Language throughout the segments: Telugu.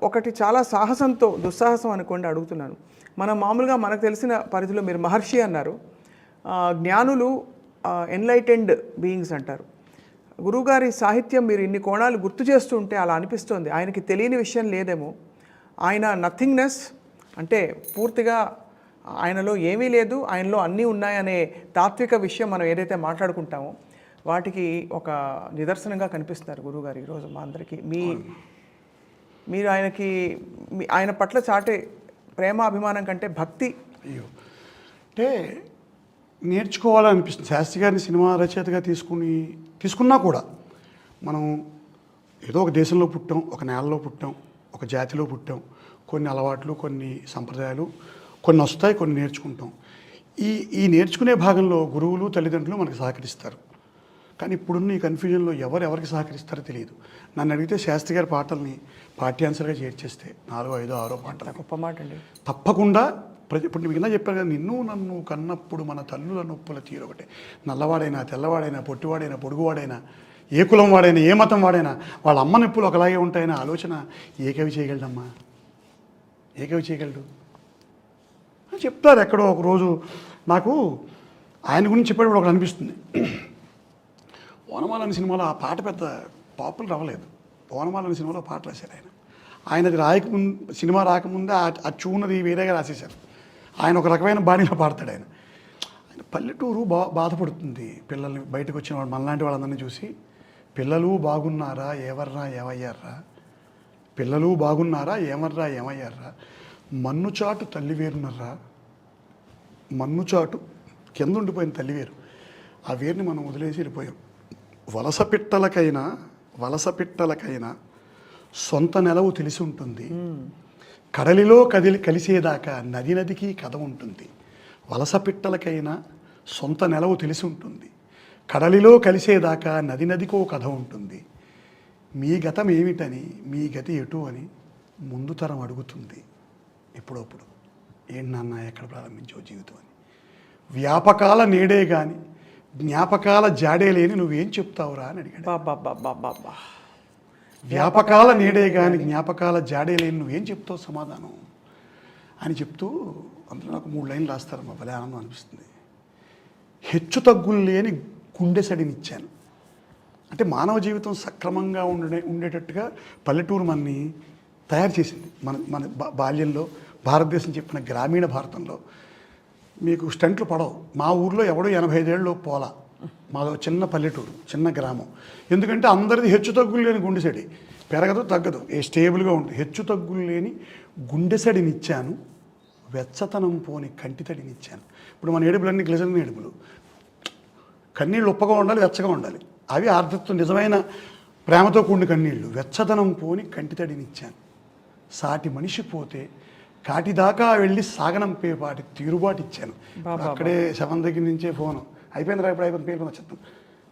ఒకటి చాలా సాహసంతో దుస్సాహసం అనుకోండి అడుగుతున్నాను. మనం మామూలుగా మనకు తెలిసిన పరిధిలో మీరు మహర్షి అన్నారు. జ్ఞానులు ఎన్లైటెండ్ బీయింగ్స్ అంటారు. గురువుగారి సాహిత్యం మీరు ఇన్ని కోణాలు గుర్తు చేస్తూ ఉంటే అలా అనిపిస్తోంది. ఆయనకి తెలియని విషయం లేదేమో. ఆయన నథింగ్నెస్ అంటే పూర్తిగా ఆయనలో ఏమీ లేదు, ఆయనలో అన్నీ ఉన్నాయనే తాత్విక విషయం మనం ఏదైతే మాట్లాడుకుంటామో వాటికి ఒక నిదర్శనంగా కనిపిస్తున్నారు గురువుగారు ఈరోజు మా అందరికీ. మీరు ఆయన పట్ల చాటే ప్రేమ అభిమానం కంటే భక్తి. అయ్యో అంటే నేర్చుకోవాలనిపిస్తుంది. శాస్త్రి గారిని సినిమా రచయితగా తీసుకున్నా కూడా మనం ఏదో ఒక దేశంలో పుట్టాం, ఒక నేలలో పుట్టాం, ఒక జాతిలో పుట్టాం. కొన్ని అలవాట్లు, కొన్ని సంప్రదాయాలు కొన్ని వస్తాయి, కొన్ని నేర్చుకుంటాం. ఈ నేర్చుకునే భాగంలో గురువులు తల్లిదండ్రులు మనకు సహకరిస్తారు. కానీ ఇప్పుడున్న ఈ కన్ఫ్యూజన్లో ఎవరికి సహకరిస్తారో తెలియదు. నన్ను అడిగితే శాస్త్రి గారి పాటల్ని పాఠ్యాంశాలుగా చేర్చేస్తే 4, 5, 6 పాటలు గొప్ప మాట అండి. తప్పకుండా ఇప్పుడు మీకు ఇలా చెప్పారు కదా, నిన్ను నన్ను కన్నప్పుడు మన తల్లుల నొప్పుల తీరొకటే. నల్లవాడైనా, తెల్లవాడైనా, పొట్టివాడైనా, పొడుగువాడైనా, ఏ కులం వాడైనా, ఏ మతం వాడైనా వాళ్ళ అమ్మ నొప్పులు ఒకలాగే ఉంటాయనే ఆలోచన ఏ కవి చేయగలడమ్మా? ఏ కవి చేయగలడు అని చెప్తారు. ఎక్కడో ఒకరోజు నాకు ఆయన గురించి చెప్పేటప్పుడు ఒకటి అనిపిస్తుంది. ఓనమాల అనే సినిమాలో ఆ పాట పెద్ద పాపులర్ అవ్వలేదు. ఓనమాల అనే సినిమాలో పాట రాశారు ఆయన. ఆయనది రాయకముందు, సినిమా రాకముందే ఆ చూనది వేరేగా రాసేశారు. ఆయన ఒక రకమైన బాణీలో పాడతాడు. ఆయన పల్లెటూరు బాధపడుతుంది. పిల్లల్ని బయటకు వచ్చిన వాడు మనలాంటి వాళ్ళందరినీ చూసి, పిల్లలు బాగున్నారా, ఎవర్రా ఏమయ్యారా, పిల్లలు బాగున్నారా, ఏమయ్యారా, మన్నుచాటు తల్లివేరునర్రా, మన్నుచాటు కింద ఉండిపోయిన తల్లివేరు, ఆ వేరుని మనం వదిలేసి వెళ్ళిపోయాం. వలస పిట్టలకైనా సొంత నెలవు తెలిసి ఉంటుంది, కడలిలో కలిసేదాకా నదికి కథ ఉంటుంది. వలస పిట్టలకైనా సొంత నెలవు తెలిసి ఉంటుంది, కడలిలో కలిసేదాకా నదికో కథ ఉంటుంది. మీ గతం ఏమిటని, మీ గతి ఎటు అని ముందు తరం అడుగుతుంది ఇప్పుడప్పుడు. ఏంటి నాన్న ఎక్కడ ప్రారంభించావు జీవితం అని. వ్యాపకాల నేడే కానీ జ్ఞాపకాల జాడే లేని నువ్వేం చెప్తావురా అని అడిగాడు. వ్యాపకాల నేడే కానీ జ్ఞాపకాల జాడే లేని నువ్వేం చెప్తావు సమాధానం అని చెప్తూ అందులో నాకు 3 లైన్లు రాస్తారు. మా భలే ఆనందం అనిపిస్తుంది. హెచ్చు తగ్గులు లేని గుండెసడినిచ్చాను. అంటే మానవ జీవితం సక్రమంగా ఉండేటట్టుగా పల్లెటూరు మనని తయారు చేసింది. మన బాల్యంలో భారతదేశం చెప్పిన గ్రామీణ భారతంలో మీకు స్టంట్లు పడవు. మా ఊర్లో ఎవడో 85 ఏళ్ళు పోలా. మాదో చిన్న పల్లెటూరు, చిన్న గ్రామం. ఎందుకంటే అందరిది హెచ్చు తగ్గులు లేని గుండెసడి, పెరగదు తగ్గదు, స్టేబుల్గా ఉంటుంది. హెచ్చు తగ్గులు లేని గుండెసడినిచ్చాను, వెచ్చతనం పోని కంటితడినిచ్చాను. ఇప్పుడు మన ఏడుపులన్నీ గ్లిజరిన్ ఏడుపులు. కన్నీళ్ళు ఉప్పగా ఉండాలి, వెచ్చగా ఉండాలి. అవి ఆర్ద్రతతో నిజమైన ప్రేమతో కూడిన కన్నీళ్ళు. వెచ్చదనం పోని కంటితడినిచ్చాను, సాటి మనిషి పోతే కాటిదాకా వెళ్ళి సాగనంపేపాటి తీరుబాటు ఇచ్చాను. అక్కడే శవం దగ్గర నుంచే ఫోను అయిపోయింది, అయిపోయింది పేరు చెప్తాం.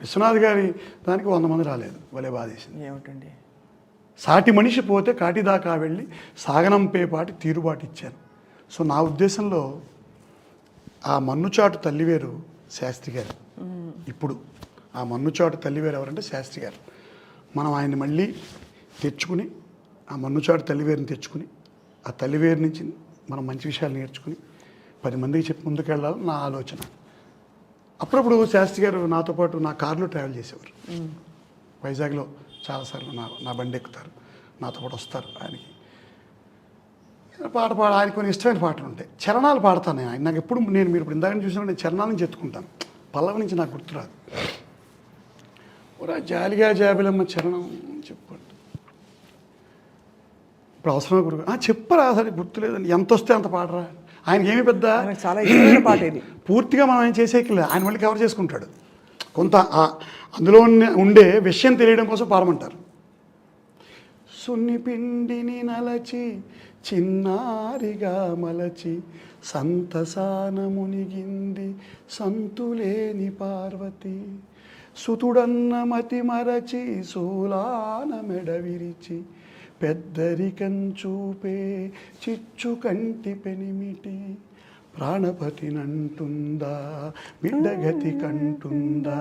విశ్వనాథ్ గారి దానికి 100 మంది రాలేదు. భలే బాధేసింది. ఏమిటండి, సాటి మనిషి పోతే కాటిదాకా వెళ్ళి సాగనంపేపాటి తీరుబాటు ఇచ్చాను. సో నా ఉద్దేశంలో ఆ మన్నుచాటు తల్లివేరు శాస్త్రి గారు. ఇప్పుడు ఆ మన్నుచాటు తల్లివేరు ఎవరంటే శాస్త్రి గారు. మనం ఆయన్ని మళ్ళీ తెచ్చుకుని, ఆ మన్నుచాటు తల్లివేరుని తెచ్చుకుని, ఆ తల్లివేరు నుంచి మనం మంచి విషయాలు నేర్చుకుని 10 మందికి చెప్పి ముందుకెళ్ళాలని నా ఆలోచన. అప్పుడప్పుడు శాస్త్రి గారు నాతో పాటు నా కారులో ట్రావెల్ చేసేవారు. వైజాగ్లో చాలాసార్లు నా బండి ఎక్కుతారు, నాతో పాటు వస్తారు. ఆయనకి ఆయనకు కొన్ని ఇష్టమైన పాటలు ఉంటాయి. చరణాలు పాడతాను ఆయన. నాకు ఎప్పుడు మీరు ఇప్పుడు ఇందాక చూసినప్పుడు నేను చరణాల నుంచి ఎత్తుకుంటాను, పల్లవి నుంచి నాకు గుర్తురాదు. జాలిగా జాబిలమ్మ చరణం చెప్పండి. ఇప్పుడు అవసరమే గురువు చెప్పరా, సరే గుర్తులేదండి, ఎంత వస్తే అంత పాడరా. ఆయనకి ఏమి పెద్ద చాలా ఇష్టమైన పాట ఇది. పూర్తిగా మనం ఏం చేసేయట్లేదు, ఆయన మళ్ళీ కవర్ చేసుకుంటాడు. కొంత అందులో ఉండే విషయం తెలియడం కోసం పాడమంటారు. సున్ని పిండిని నలచి చిన్నారిగా మలచి సంతసాన మునిగింది సంతులేని పార్వతి, సుతుడన్న మతి మరచి సూలాన మెడ విరిచి పెద్దరికం చూపే చిచ్చు కంటి పెనిమిటి, ప్రాణపతినంటుందా బిడ్డగతి కంటుందా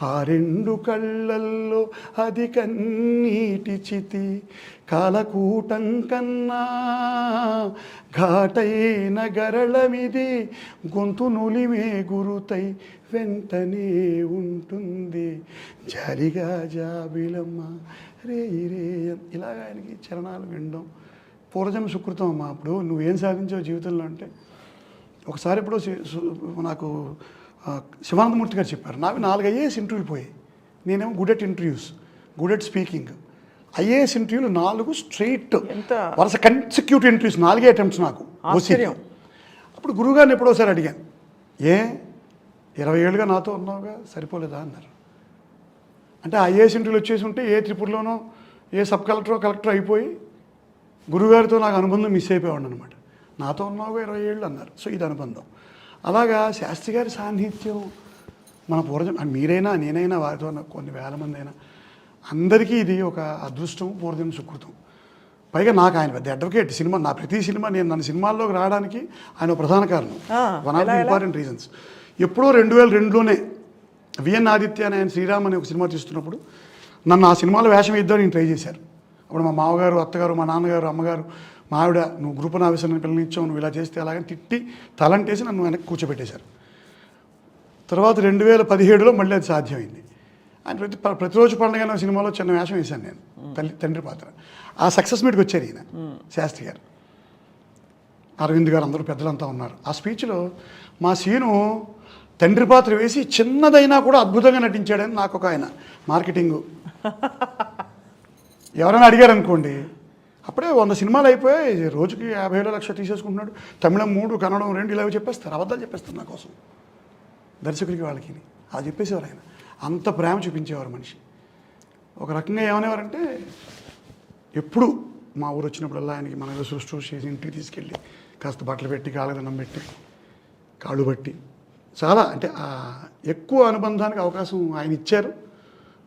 ఆ రెండు కళ్ళల్లో అది కన్నీటి చితి కాలకూటం కన్నా ఘాటైన గరళమిది గొంతు నులిమే గురుతై వెంటనే ఉంటుంది జాలిగా జాబిలమ్మ రే రే ఇలాగ ఆయనకి చరణాలు వినడం పూర్వజన్మ సుకృతం అమ్మా. అప్పుడు నువ్వేం సాధించావు జీవితంలో అంటే ఒకసారి ఎప్పుడో నాకు శివానందమూర్తి గారు చెప్పారు, నావి 4 IAS ఇంటర్వ్యూలు పోయాయి. నేనేమో good at interviews, good at speaking. IAS ఇంటర్వ్యూలు 4 స్ట్రైట్ వరుస కన్సిక్యూటివ్ ఇంటర్వ్యూస్, 4 అటెంప్ట్స్ నాకు. అప్పుడు గురువుగారిని ఎప్పుడోసారి అడిగాను, 20 ఏళ్ళుగా నాతో ఉన్నావుగా సరిపోలేదా అన్నారు. అంటే IAS ఇంటర్వ్యూలు వచ్చేసి ఉంటే ఏ త్రిపురలోనో ఏ సబ్ కలెక్టర్ అయిపోయి గురుగారితో నాకు అనుబంధం మిస్ అయిపోయాడు అనమాట. నాతో ఉన్నావుగా 20 ఏళ్ళు అన్నారు. సో ఇది అనుబంధం. అలాగా శాస్త్రి గారి సాన్నిధ్యం మన పూర్వజన్మ, మీరైనా నేనైనా వారితో కొన్ని వేల మంది అయినా అందరికీ ఇది ఒక అదృష్టం, పూర్వజన్మ సుకృతం. పైగా నాకు ఆయన పెద్ద అడ్వకేట్. సినిమా నా ప్రతి సినిమా నన్ను సినిమాల్లోకి రావడానికి ఆయన ప్రధాన కారణం. One of the important reasons. ఎప్పుడో 2002లోనే విఎన్ ఆదిత్య అని ఆయన శ్రీరామ్ అనే ఒక సినిమా తీస్తున్నప్పుడు నన్ను ఆ సినిమాలో వేషం వేద్దామని నేను ట్రై చేశారు. అప్పుడు మా మామగారు, అత్తగారు, మా నాన్నగారు, అమ్మగారు, మా ఆవిడ, నువ్వు గ్రూప్ నావేశాన్ని పిల్లనిచ్చావు, నువ్వు ఇలా చేస్తే అలాగని తిట్టి తలంటేసి నన్ను వెనక్కి కూర్చోబెట్టేశారు. తర్వాత 2017లో మళ్ళీ అది సాధ్యమైంది. ఆయన ప్రతిరోజు పండుగ అనే సినిమాలో చిన్న వేషం వేశాను నేను, తండ్రి పాత్ర. ఆ సక్సెస్ మీట్కి వచ్చారు ఈయన శాస్త్రి గారు, అరవింద్ గారు, అందరూ పెద్దలంతా ఉన్నారు. ఆ స్పీచ్లో మా సీను తండ్రి పాత్ర వేసి చిన్నదైనా కూడా అద్భుతంగా నటించాడని నాకు ఒక ఆయన మార్కెటింగు ఎవరైనా అడిగారు అనుకోండి, అప్పుడే 100 సినిమాలు అయిపోయాయి, రోజుకి 50,000 లక్ష తీసేసుకుంటున్నాడు, తమిళం 3, కన్నడం 2 ఇలా చెప్పేస్తారు, అబద్ధాలు చెప్పేస్తారు నా కోసం దర్శకులకి వాళ్ళకి. అలా చెప్పేసేవారు ఆయన. అంత ప్రేమ చూపించేవారు మనిషి. ఒక రకంగా ఏమనేవారంటే, ఎప్పుడు మా ఊరు వచ్చినప్పుడల్లా ఆయనకి మనం ఏదో సృష్టి చేసి ఇంటికి తీసుకెళ్ళి కాస్త బట్టలు పెట్టి, కాళ్ళదన్నం పెట్టి, కాళ్ళు పట్టి, చాలా అంటే ఎక్కువ అనుబంధానికి అవకాశం ఆయన ఇచ్చారు.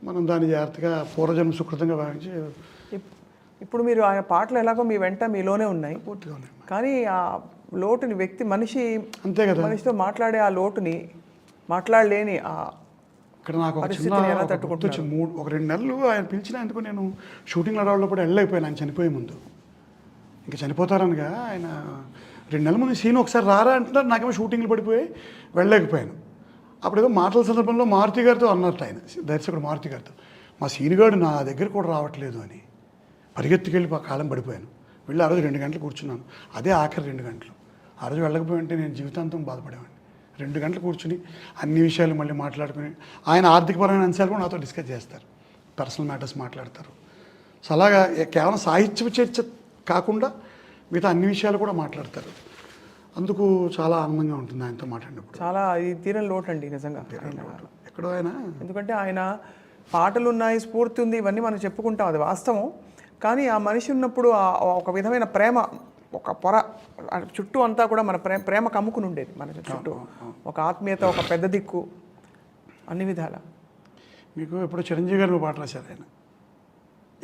మనం దాన్ని జాగ్రత్తగా పూర్వజన్మ సుకృతంగా భావించి. ఇప్పుడు మీరు ఆయన పాటలు ఎలాగో మీ వెంట మీలోనే ఉన్నాయి, పూర్తిగా ఉన్నాయి. కానీ ఆ లోటుని మనిషి అంతే కదా, మనిషితో మాట్లాడే ఆ లోటుని మాట్లాడలేని ఇక్కడ నాకు ఒక చిన్న గుర్తొచ్చింది. ఒక 2 నెలలు ఆయన పిలిచిన ఎందుకు నేను షూటింగ్లో రావడంలో వెళ్ళలేకపోయాను. ఆయన చనిపోయే ముందు, ఇంకా చనిపోతారనగా ఆయన 2 నెలల ముందు సీన్ ఒకసారి రారా అంటున్నారు. నాకేమో షూటింగ్లు పడిపోయి వెళ్ళలేకపోయాను. అప్పుడు ఏదో మాటల సందర్భంలో మారుతి గారితో అన్నట్టు ఆయన, దర్శకుడు మారుతి గారితో, మా సీనుగాడు నా దగ్గర కూడా రావట్లేదు అని పరిగెత్తుకెళ్ళి కాలం పడిపోయాను. వెళ్ళి ఆ రోజు 2 గంటలు కూర్చున్నాను. అదే ఆఖరి 2 గంటలు. ఆ రోజు వెళ్ళకపోయింటే నేను జీవితాంతం బాధపడేవాడిని. 2 గంటలు కూర్చుని అన్ని విషయాలు మళ్ళీ మాట్లాడుకుని, ఆయన ఆర్థికపరమైన అంశాలు కూడా నాతో డిస్కస్ చేస్తారు, పర్సనల్ మ్యాటర్స్ మాట్లాడతారు. సో అలాగా కేవలం సాహిత్య చర్చ కాకుండా మిగతా అన్ని విషయాలు కూడా మాట్లాడతారు. అందుకు చాలా ఆనందంగా ఉంటుంది ఆయనతో మాట్లాడినప్పుడు. చాలా ఇది తీరని లోటు అండి నిజంగా ఎక్కడో ఆయన. ఎందుకంటే ఆయన పాటలు ఉన్నాయి, స్ఫూర్తి ఉంది, ఇవన్నీ మనం చెప్పుకుంటాం, అది వాస్తవం. కానీ ఆ మనిషి ఉన్నప్పుడు ఒక విధమైన ప్రేమ, ఒక పొర చుట్టూ అంతా కూడా మన ప్రేమ కమ్ముకుని ఉండేది మన చుట్టూ. ఒక ఆత్మీయత, ఒక పెద్ద దిక్కు, అన్ని విధాల. మీకు ఎప్పుడు చిరంజీవి గారు పాట రాశారు ఆయన,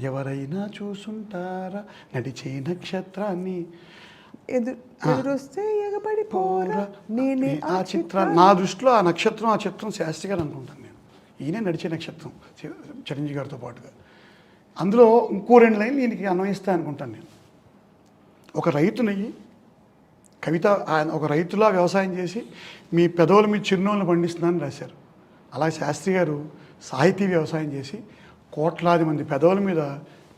ఎవరైనా చూసుంటారా నడిచే నక్షత్రాన్ని ఎదురొస్తే ఎగబడిపోరా నేనే ఆ చిత్రాన్ని. నా దృష్టిలో ఆ చిత్రం శాస్త్రి గారు అనుకుంటాను నేను. ఈయనే నడిచే నక్షత్రం చిరంజీవి గారితో పాటుగా. అందులో ఇంకో 2 లైన్లు ఈయనకి అన్వయిస్తాయి అనుకుంటాను నేను. ఒక రైతునయ్యి కవిత, ఆయన ఒక రైతులా వ్యవసాయం చేసి మీ పెదవుల మీద చిరునవ్వులు పండిస్తున్నానని రాశారు. అలాగే శాస్త్రి గారు సాహితీ వ్యవసాయం చేసి కోట్లాది మంది పెదవుల మీద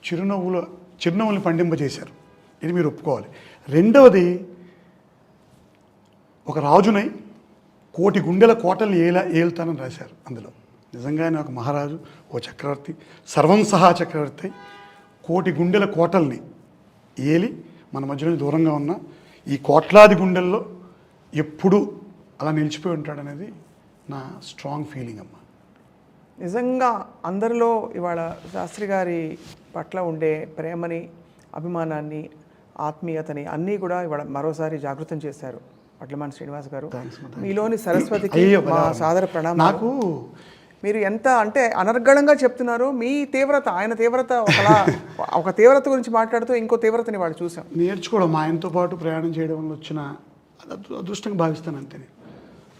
చిరునవ్వులు పండింపజేశారు. ఇది మీరు ఒప్పుకోవాలి. రెండవది, ఒక రాజునై 1,000,000 గుండెల కోటల్ని ఏలుతానని రాశారు. అందులో నిజంగానే ఒక మహారాజు, ఓ చక్రవర్తి, సర్వం సహా చక్రవర్తి 1,000,000 గుండెల కోటల్ని ఏలి మన మధ్యలో దూరంగా ఉన్న ఈ కోట్లాది గుండెల్లో ఎప్పుడూ అలా నిలిచిపోయి ఉంటాడనేది నా స్ట్రాంగ్ ఫీలింగ్ అమ్మ. నిజంగా అందరిలో ఇవాళ శాస్త్రి గారి పట్ల ఉండే ప్రేమని, అభిమానాన్ని, ఆత్మీయతని అన్నీ కూడా ఇవాళ మరోసారి జాగృతం చేశారు వడ్లమాని శ్రీనివాస్ గారు. మీలోని సరస్వతికి మా సాదర ప్రణామాలు. నాకు మీరు ఎంత అంటే అనర్గళంగా చెప్తున్నారు. మీ తీవ్రత, ఆయన తీవ్రత ఒక తీవ్రత గురించి మాట్లాడుతూ ఇంకో తీవ్రతని వాళ్ళు చూసాం. నేర్చుకోవడం, ఆయనతో పాటు ప్రయాణం చేయడం వల్ల వచ్చిన అది అదృష్టంగా భావిస్తాను అంతే నేను.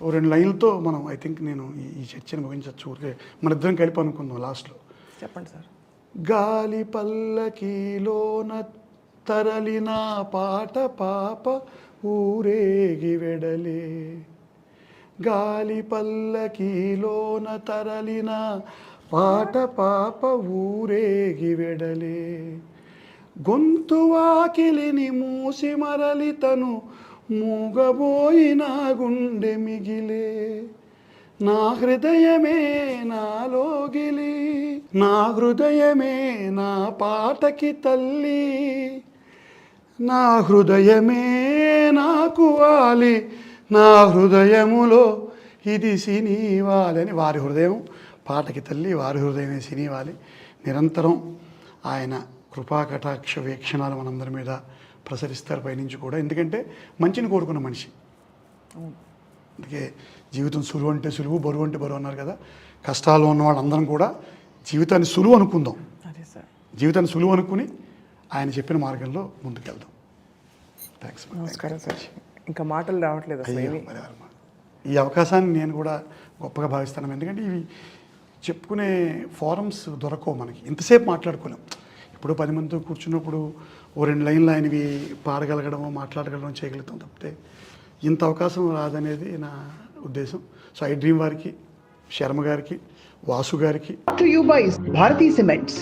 ఓ 2 లైన్లతో మనం ఐ థింక్ నేను ఈ చర్చని ముగించవచ్చు. ఊరికే మన ఇద్దరం కలిపి అనుకుందాం లాస్ట్లో. చెప్పండి సార్. గాలి పల్లకీలోన తరలిన పాట పాప ఊరేగి వెడలే, గాలి పల్లకీలోన తరలిన పాట పాప ఊరేగి వెడలే, గొంతు వాకిలిని మూసి మరలి తను మూగబోయిన గుండె మిగిలే, నా హృదయమే నాలోగిలి, నా హృదయమే నా పాటకి తల్లి, నా హృదయమే నాకు వాలి, నా హృదయములో ఇది సినీవాలి అని వారి హృదయం పాటకి తల్లి, వారి హృదయమే సినీవాలి. నిరంతరం ఆయన కృపా కటాక్ష వీక్షణాలు మనందరి మీద ప్రసరిస్తారు పైనుంచి కూడా. ఎందుకంటే మంచిని కోరుకున్న మనిషి. అందుకే జీవితం సులువు అంటే సులువు, బరువు అంటే బరువు అన్నారు కదా. కష్టాలు ఉన్న వాళ్ళందరం కూడా జీవితాన్ని సులువు అనుకుందాం. అదే సార్. జీవితాన్ని సులువు అనుకుని ఆయన చెప్పిన మార్గంలో ముందుకెళ్దాం. థ్యాంక్స్. నమస్కారం సార్. ఇంకా మాటలు రావట్లేదు అసలు ఏమీ. ఈ అవకాశాన్ని నేను కూడా గొప్పగా భావిస్తాను. ఎందుకంటే ఇవి చెప్పుకునే ఫారమ్స్ దొరకవు మనకి. ఇంతసేపు మాట్లాడుకోలేం. ఇప్పుడు 10 మందితో కూర్చున్నప్పుడు ఓ 2 లైన్లు ఆయనవి పాడగలగడమో మాట్లాడగలగడం చేయగలుగుతాం తప్పితే ఇంత అవకాశం రాదనేది నా ఉద్దేశం. సో ఐ డ్రీమ్ వారికి, శర్మ గారికి, వాసు గారికి. To you by Bharati Cements.